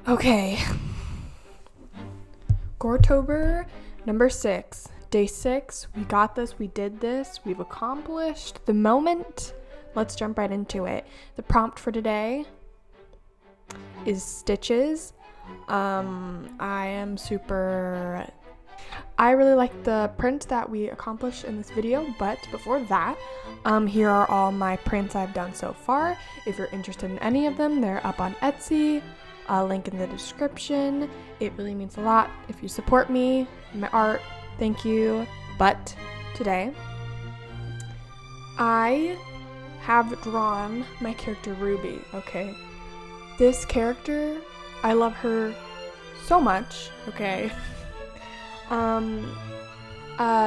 Okay. Goretober number 6. Day 6. We got this. We did this. We've accomplished the moment. Let's jump right into it. The prompt for today is stitches. I really like the print that we accomplished in this video, but before that, here are all my prints I've done so far. If you're interested in any of them, they're up on Etsy. Link in the description. It really means a lot if you support me, my art. Thank you. But today, I have drawn my character Ruby, okay? This character, I love her so much, okay?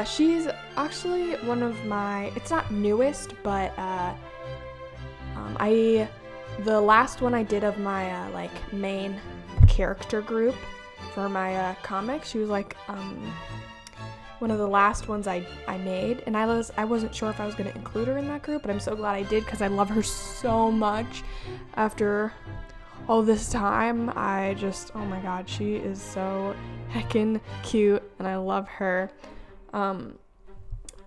She's actually one of my, it's not newest, but, the last one I did of my, main character group for my, comic, she was, one of the last ones I made, and I wasn't sure if I was going to include her in that group, but I'm so glad I did, because I love her so much. After all this time, oh my god, she is so heckin' cute, and I love her. I'm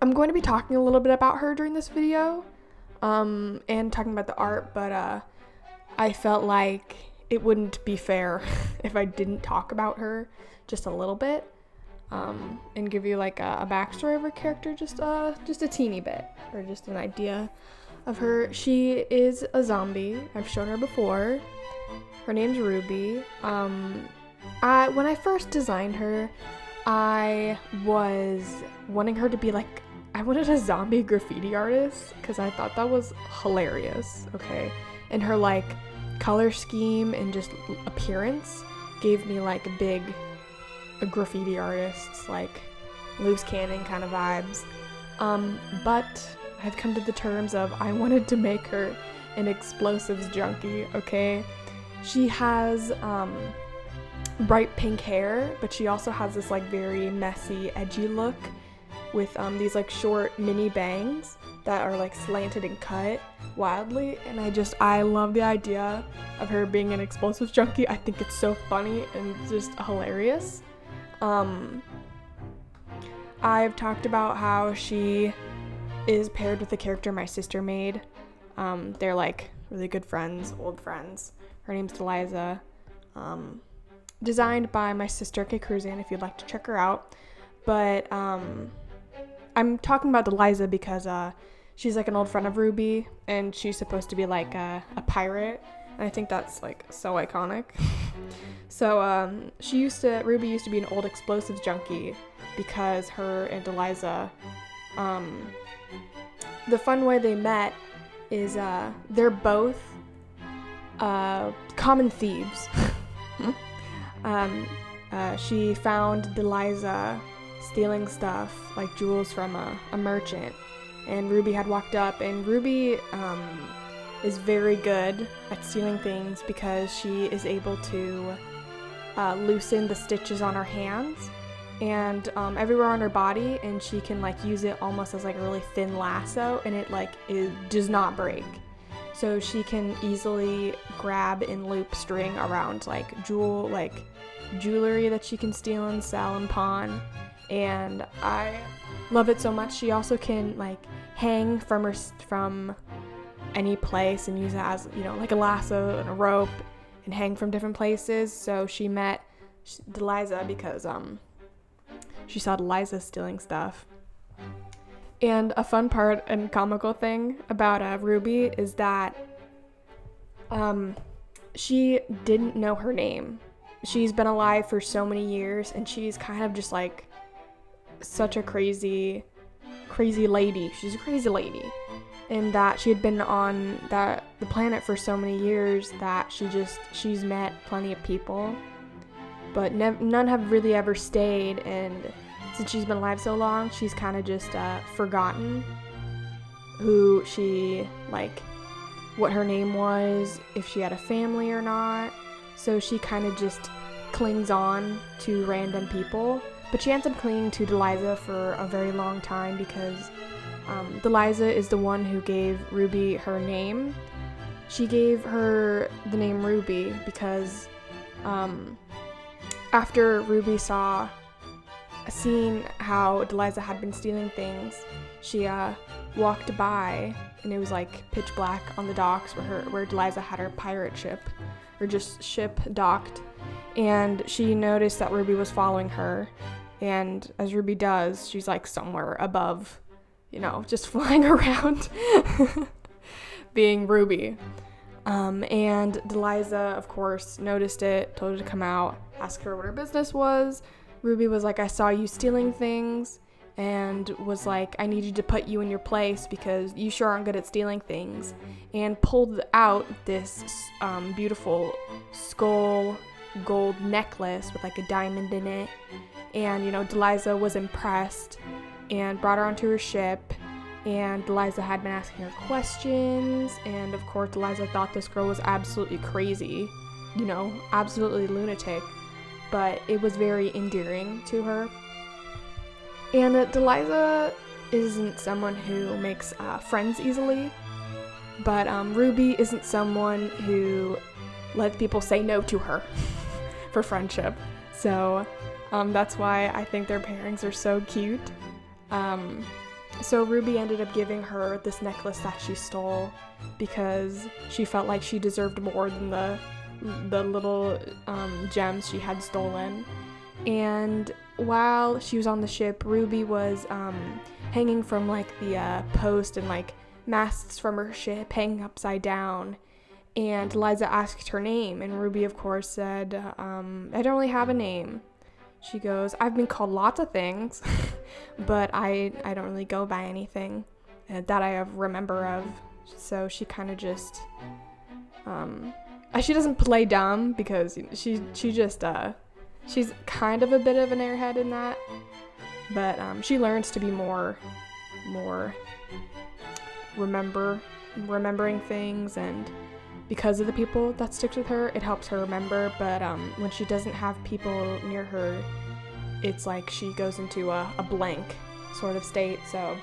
going to be talking a little bit about her during this video, and talking about the art, but I felt like it wouldn't be fair if I didn't talk about her just a little bit, and give you a backstory of her character, just a teeny bit, or just an idea of her. She is a zombie. I've shown her before. Her name's Ruby. When I first designed her, I was wanting her to be I wanted a zombie graffiti artist, because I thought that was hilarious, okay? And her color scheme and just appearance gave me a graffiti artist's loose cannon kind of vibes. But I've come to the terms of I wanted to make her an explosives junkie, okay? She has bright pink hair, but she also has this very messy, edgy look with these short mini bangs that are slanted and cut wildly, and I love the idea of her being an explosives junkie. I think it's so funny and just hilarious. I've talked about how she is paired with a character my sister made. They're really good friends, old friends. Her name's Deliza. Designed by my sister Kay Cruzan, if you'd like to check her out. But I'm talking about Deliza because she's an old friend of Ruby, and she's supposed to be a pirate, and I think that's so iconic. So Ruby used to be an old explosives junkie, because her and Deliza, the fun way they met is they're both common thieves. She found Deliza stealing stuff like jewels from a merchant, and Ruby had walked up, and Ruby is very good at stealing things because she is able to loosen the stitches on her hands and everywhere on her body, and she can use it almost as a really thin lasso, and it does not break. So she can easily grab and loop string around jewelry that she can steal and sell and pawn, and I love it so much. She also can hang from any place and use it as a lasso and a rope, and hang from different places. So she met Deliza because she saw Deliza stealing stuff. And a fun part and comical thing about Ruby is that she didn't know her name. She's been alive for so many years, and she's kind of just such a crazy lady. She's a crazy lady. And that she had been on the planet for so many years that she's met plenty of people, but none have really ever stayed, and since she's been alive so long, she's kind of just forgotten who she, what her name was, if she had a family or not. So she kind of just clings on to random people, but she ends up clinging to Deliza for a very long time because Deliza is the one who gave Ruby her name. She gave her the name Ruby because After Ruby seen how Deliza had been stealing things, she walked by, and it was like pitch black on the docks where Deliza had her pirate ship, or just ship docked, and she noticed that Ruby was following her, and as Ruby does, she's like somewhere above, just flying around, being Ruby. And Deliza, of course, noticed it, told her to come out, asked her what her business was. Ruby was like, I saw you stealing things, and was like, I need you to put you in your place because you sure aren't good at stealing things, and pulled out this beautiful skull gold necklace with like a diamond in it. And, Deliza was impressed and brought her onto her ship. And Deliza had been asking her questions, and of course Deliza thought this girl was absolutely crazy, absolutely lunatic, but it was very endearing to her. And Deliza isn't someone who makes friends easily, but Ruby isn't someone who lets people say no to her for friendship. So that's why I think their pairings are so cute. So Ruby ended up giving her this necklace that she stole because she felt like she deserved more than the little gems she had stolen. And while she was on the ship, Ruby was hanging from like the post and like masts from her ship hanging upside down. And Liza asked her name, and Ruby of course said, I don't really have a name. She goes, I've been called lots of things, but I don't really go by anything that I remember of. So she kind of just, she doesn't play dumb because she just, she's kind of a bit of an airhead in that, but she learns to be more remembering things, and because of the people that stick with her, it helps her remember. But when she doesn't have people near her, it's like she goes into a blank sort of state. So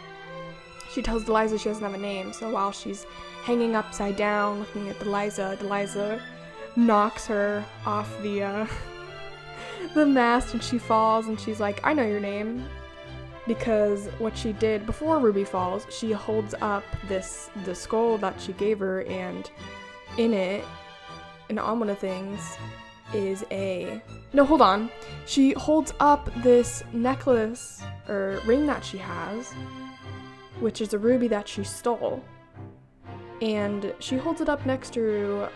she tells Deliza she doesn't have a name. So while she's hanging upside down looking at Deliza knocks her off the mast, and she falls, and she's like, I know your name. Because what she did before Ruby falls, she holds up the skull that she gave her, and in it, and on one of the things, is she holds up this necklace or ring that she has, which is a ruby that she stole, and she holds it up next to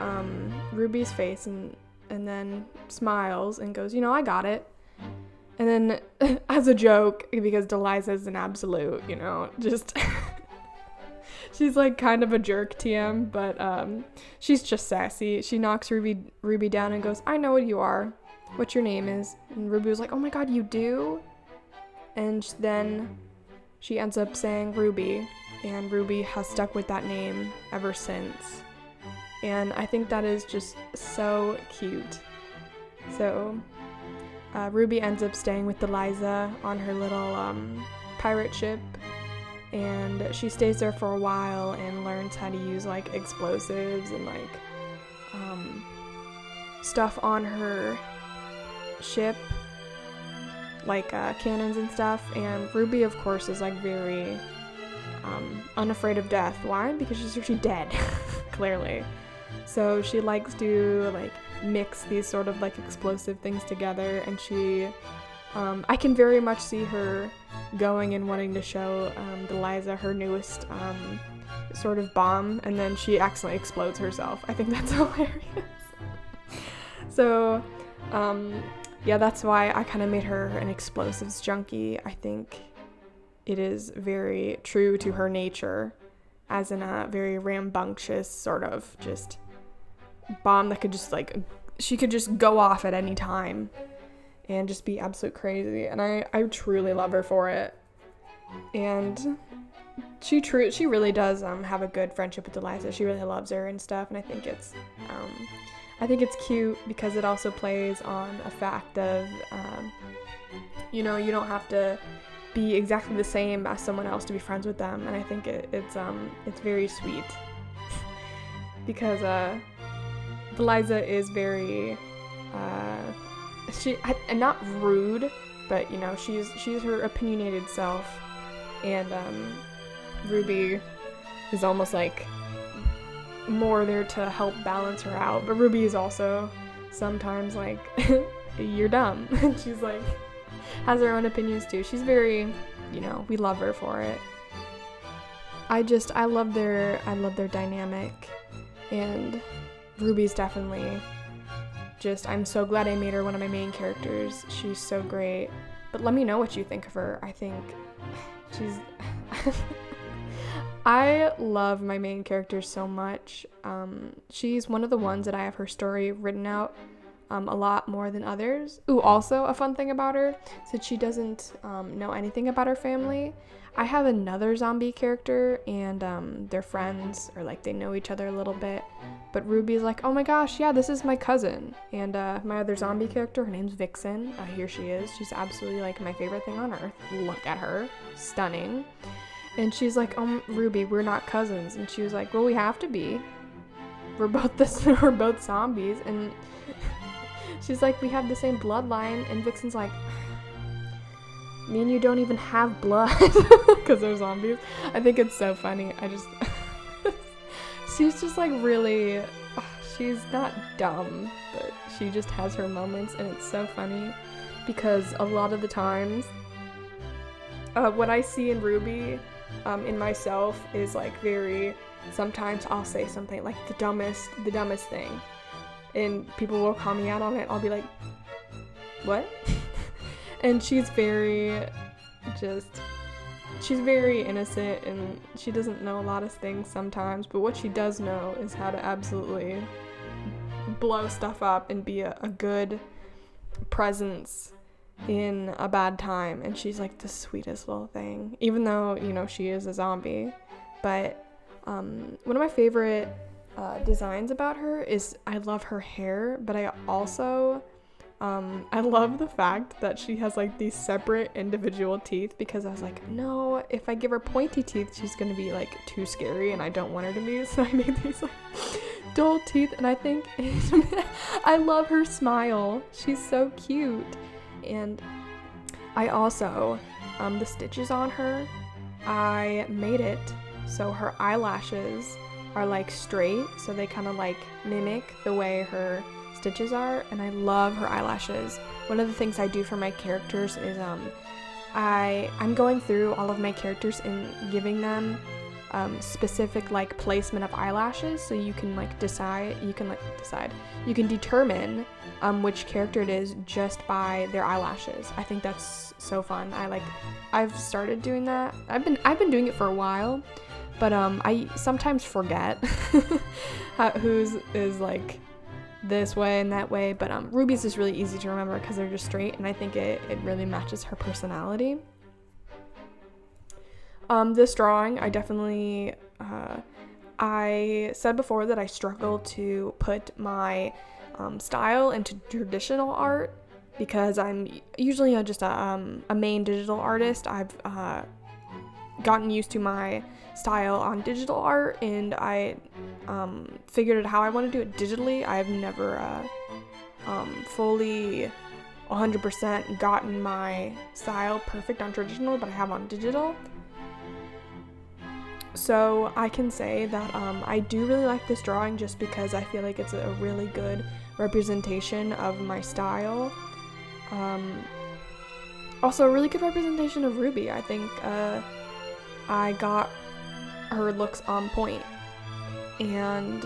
Ruby's face, and then smiles and goes, I got it. And then as a joke, because Deliza is an absolute, just she's like kind of a jerk TM, but she's just sassy. She knocks Ruby down and goes, I know what you are. What your name is. And Ruby was like, oh my god, you do? And then she ends up saying Ruby, and Ruby has stuck with that name ever since. And I think that is just so cute. So Ruby ends up staying with Deliza on her little pirate ship, and she stays there for a while and learns how to use like explosives and like stuff on her ship, like cannons and stuff. And Ruby of course is like very unafraid of death. Why? Because she's actually dead clearly. So she likes to like mix these sort of like explosive things together, and she I can very much see her going and wanting to show Deliza her newest sort of bomb, and then she accidentally explodes herself. I think that's hilarious. So yeah, that's why I kind of made her an explosives junkie. I think it is very true to her nature, as in a very rambunctious sort of just bomb that could just like, she could just go off at any time and just be absolute crazy, and I truly love her for it. And she really does have a good friendship with Deliza. She really loves her and stuff, and I think it's cute because it also plays on a fact of you don't have to be exactly the same as someone else to be friends with them, and I think it's very sweet because Deliza is very and not rude, but you know, she's her opinionated self, and Ruby is almost like more there to help balance her out. But Ruby is also sometimes like, you're dumb. And she's like, has her own opinions too. She's very, you know, we love her for it. I love their dynamic, and Ruby's definitely just, I'm so glad I made her one of my main characters. She's so great. But let me know what you think of her. I think she's I love my main character so much. She's one of the ones that I have her story written out a lot more than others. Ooh, also a fun thing about her, since she doesn't know anything about her family, I have another zombie character, and they're friends, or like they know each other a little bit. But Ruby's like, oh my gosh, yeah, this is my cousin. And my other zombie character, her name's Vixen. Here she is. She's absolutely like my favorite thing on earth. Look at her. Stunning. And she's like, oh, Ruby, we're not cousins. And she was like, well, we have to be. We're both zombies. And she's like, we have the same bloodline. And Vixen's like, me and you don't even have blood, because they're zombies. I think it's so funny. She's just like really, she's not dumb, but she just has her moments, and it's so funny, because a lot of the times, what I see in Ruby, in myself, is like sometimes I'll say something like the dumbest thing, and people will call me out on it. I'll be like, what? And she's very innocent, and she doesn't know a lot of things sometimes, but what she does know is how to absolutely blow stuff up and be a good presence in a bad time. And she's like the sweetest little thing, even though, you know, she is a zombie. But one of my favorite designs about her is, I love her hair, but I also I love the fact that she has like these separate individual teeth, because I was like, no, if I give her pointy teeth, she's gonna be like too scary, and I don't want her to be. So I made these like dull teeth, and I think I love her smile. She's so cute. And I also, the stitches on her, I made it so her eyelashes are like straight, so they kind of like mimic the way her stitches are, and I love her eyelashes. One of the things I do for my characters is I'm going through all of my characters and giving them specific like placement of eyelashes, so you can determine which character it is just by their eyelashes. I think that's so fun. I've started doing that. I've been doing it for a while, but I sometimes forget whose is like this way and that way, but Ruby's is really easy to remember because they're just straight, and I think it really matches her personality. This drawing, I definitely, I said before that I struggle to put my style into traditional art, because I'm usually just a main digital artist. I've gotten used to my style on digital art, and I figured out how I want to do it digitally. I've never fully 100% gotten my style perfect on traditional, but I have on digital. So I can say that I do really like this drawing, just because I feel like it's a really good representation of my style. Also a really good representation of Ruby. I think I got her looks on point. And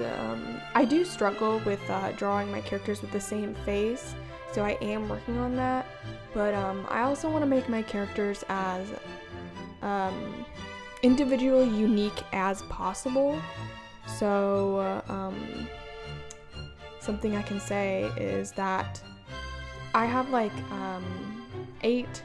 I do struggle with drawing my characters with the same face, so I am working on that. But I also want to make my characters as individually unique as possible. So something I can say is that I have like 8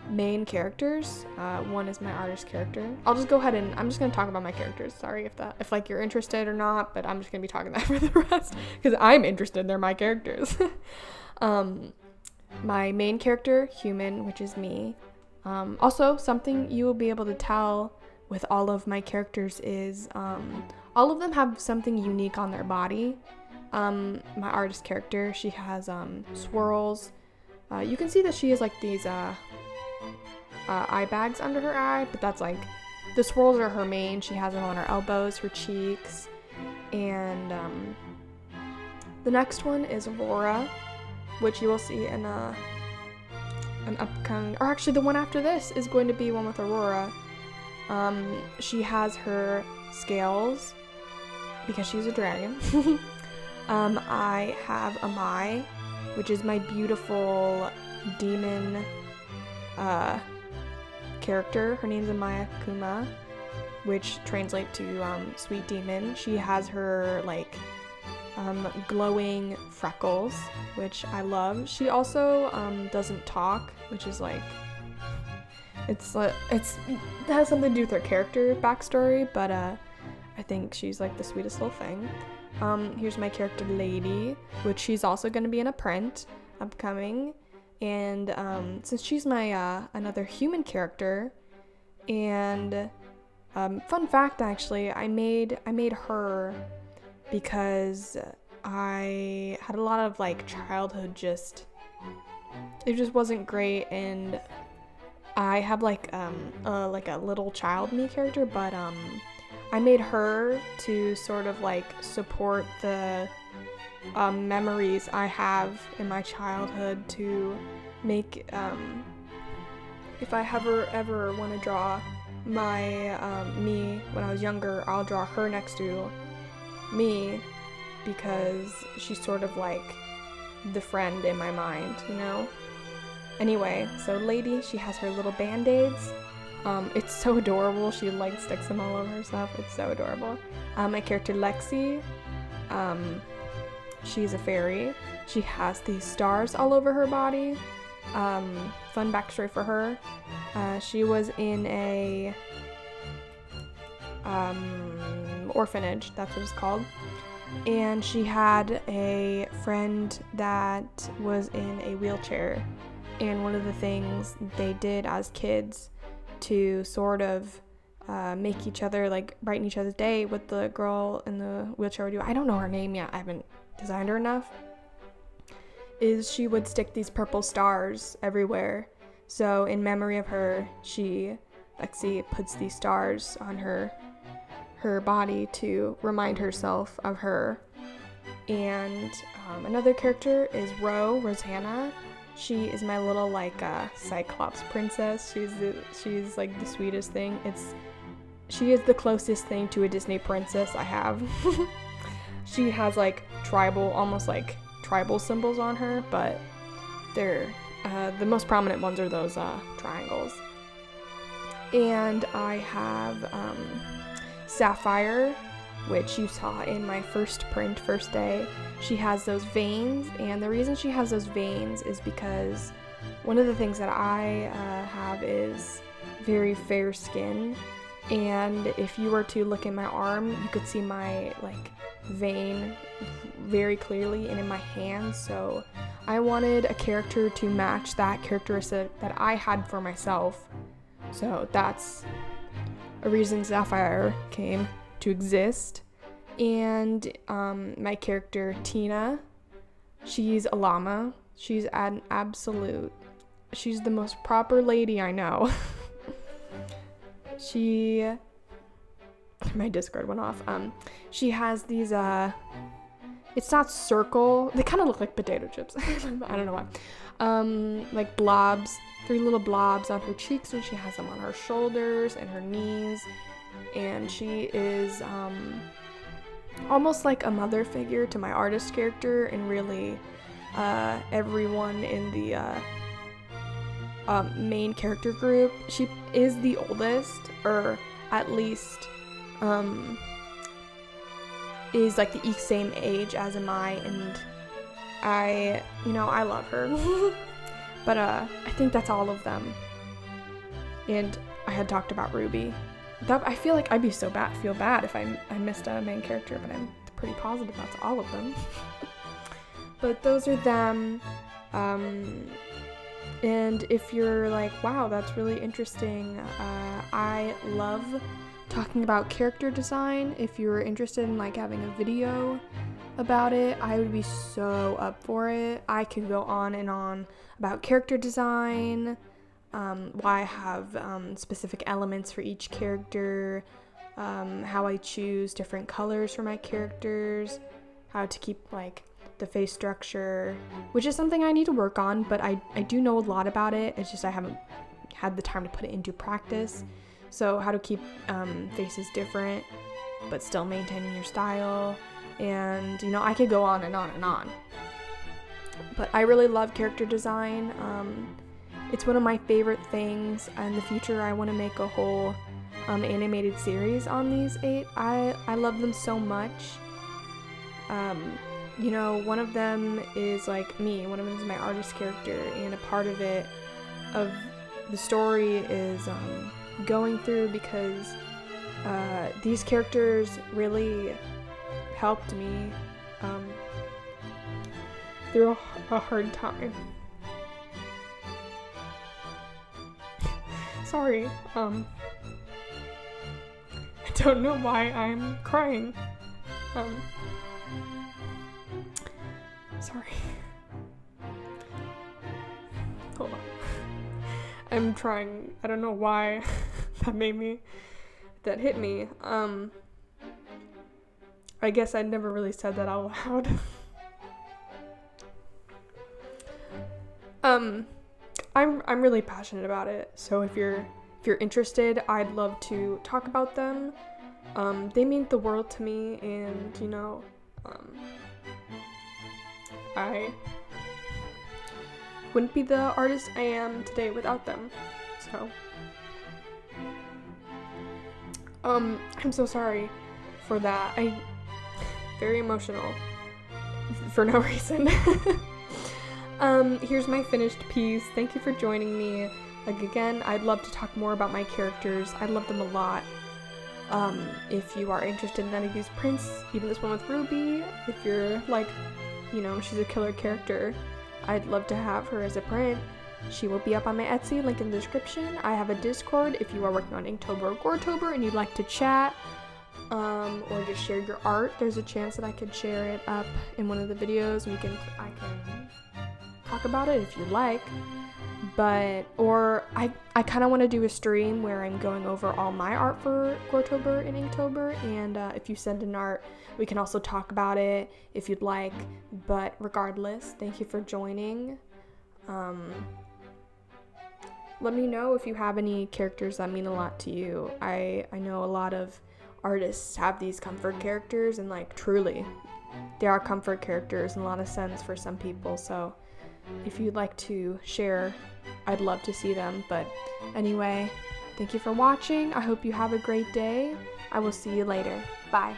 main characters. One is my artist character. I'll just go ahead and I'm just gonna talk about my characters. Sorry if like you're interested or not, but I'm just gonna be talking that for the rest because I'm interested. They're my characters. My main character, Human, which is me. Also, something you will be able to tell with all of my characters is all of them have something unique on their body. my artist character, she has swirls. You can see that she has like these eye bags under her eye, but that's like, the swirls are her mane. She has them on her elbows, her cheeks, and the next one is Aurora, which you will see in an upcoming, or actually the one after this is going to be one with Aurora. She has her scales because she's a dragon. I have Amai, which is my beautiful demon character. Her name's Amaya Kuma, which translates to sweet demon. She has her like glowing freckles, which I love. She also doesn't talk, which is like, it has something to do with her character backstory, but I think she's like the sweetest little thing. Here's my character Lady, which she's also going to be in a print upcoming, and since she's my another human character, and fun fact actually, I made her because I had a lot of like childhood it just wasn't great, and I have like a little child me character, but I made her to sort of like support the memories I have in my childhood, to make if I ever want to draw my me when I was younger, I'll draw her next to me, because she's sort of like the friend in my mind, you know? Anyway, so Lady, she has her little band-aids. It's so adorable. She like sticks them all over herself. It's so adorable. My character Lexi, she's a fairy. She has these stars all over her body. Fun backstory for her. She was in a orphanage, that's what it's called. And she had a friend that was in a wheelchair. And one of the things they did as kids to sort of make each other, like brighten each other's day, what the girl in the wheelchair would do, I don't know her name yet, I haven't designed her enough, is she would stick these purple stars everywhere. So in memory of her, Lexi puts these stars on her body to remind herself of her. And another character is Rosanna. She is my little like Cyclops princess. She's like the sweetest thing. She is the closest thing to a Disney princess I have. She has like almost like tribal symbols on her, but they're the most prominent ones are those triangles. And I have Sapphire, which you saw in my first day. She has those veins, and the reason she has those veins is because one of the things that I have is very fair skin, and if you were to look at my arm, you could see my like vein very clearly, and in my hands. So I wanted a character to match that characteristic that I had for myself. So that's a reason Sapphire came to exist. And my character Tina, she's a llama. She's an absolute, she's the most proper lady I know. My Discord went off. She has these it's not circle, they kind of look like potato chips. I don't know why. Like blobs, 3 little blobs on her cheeks, and she has them on her shoulders and her knees. And she is almost like a mother figure to my artist character, and really everyone in the main character group. She is the oldest, or at least is like the same age as am I, and I love her. But I think that's all of them. And I had talked about Ruby. I feel like I'd be feel bad if I missed a main character, but I'm pretty positive that's all of them. But those are them. And if you're like, wow, that's really interesting, I love talking about character design. If you're interested in like having a video about it, I would be so up for it. I could go on and on about character design, why I have specific elements for each character, how I choose different colors for my characters, how to keep like the face structure, which is something I need to work on, but I do know a lot about it. It's just I haven't had the time to put it into practice. So how to keep faces different but still maintaining your style, and you know, I could go on and on and on. But I really love character design. It's one of my favorite things. In the future, I want to make a whole animated series on these 8. I love them so much. You know, one of them is like me. One of them is my artist character, and a part of it, of the story, is going through because these characters really helped me through a hard time. Sorry, I don't know why I'm crying. Sorry. Hold on. I'm trying. I don't know why that hit me. I guess I never really said that out loud. I'm really passionate about it. So if you're interested, I'd love to talk about them. They mean the world to me, and you know, I wouldn't be the artist I am today without them. So I'm so sorry for that. I'm very emotional for no reason. Here's my finished piece. Thank you for joining me. Like, again, I'd love to talk more about my characters. I love them a lot. If you are interested in any of these prints, even this one with Ruby, if you're like, you know, she's a killer character, I'd love to have her as a print. She will be up on my Etsy, link in the description. I have a Discord if you are working on Inktober or Goretober and you'd like to chat, or just share your art. There's a chance that I could share it up in one of the videos, and I can talk about it if you'd like. But, or I kind of want to do a stream where I'm going over all my art for Goretober and Inktober, and if you send an art, we can also talk about it if you'd like. But regardless, thank you for joining. Let me know if you have any characters that mean a lot to you. I know a lot of artists have these comfort characters, and like, truly, they are comfort characters in a lot of sense for some people. So if you'd like to share, I'd love to see them. But anyway, thank you for watching. I hope you have a great day. I will see you later. Bye.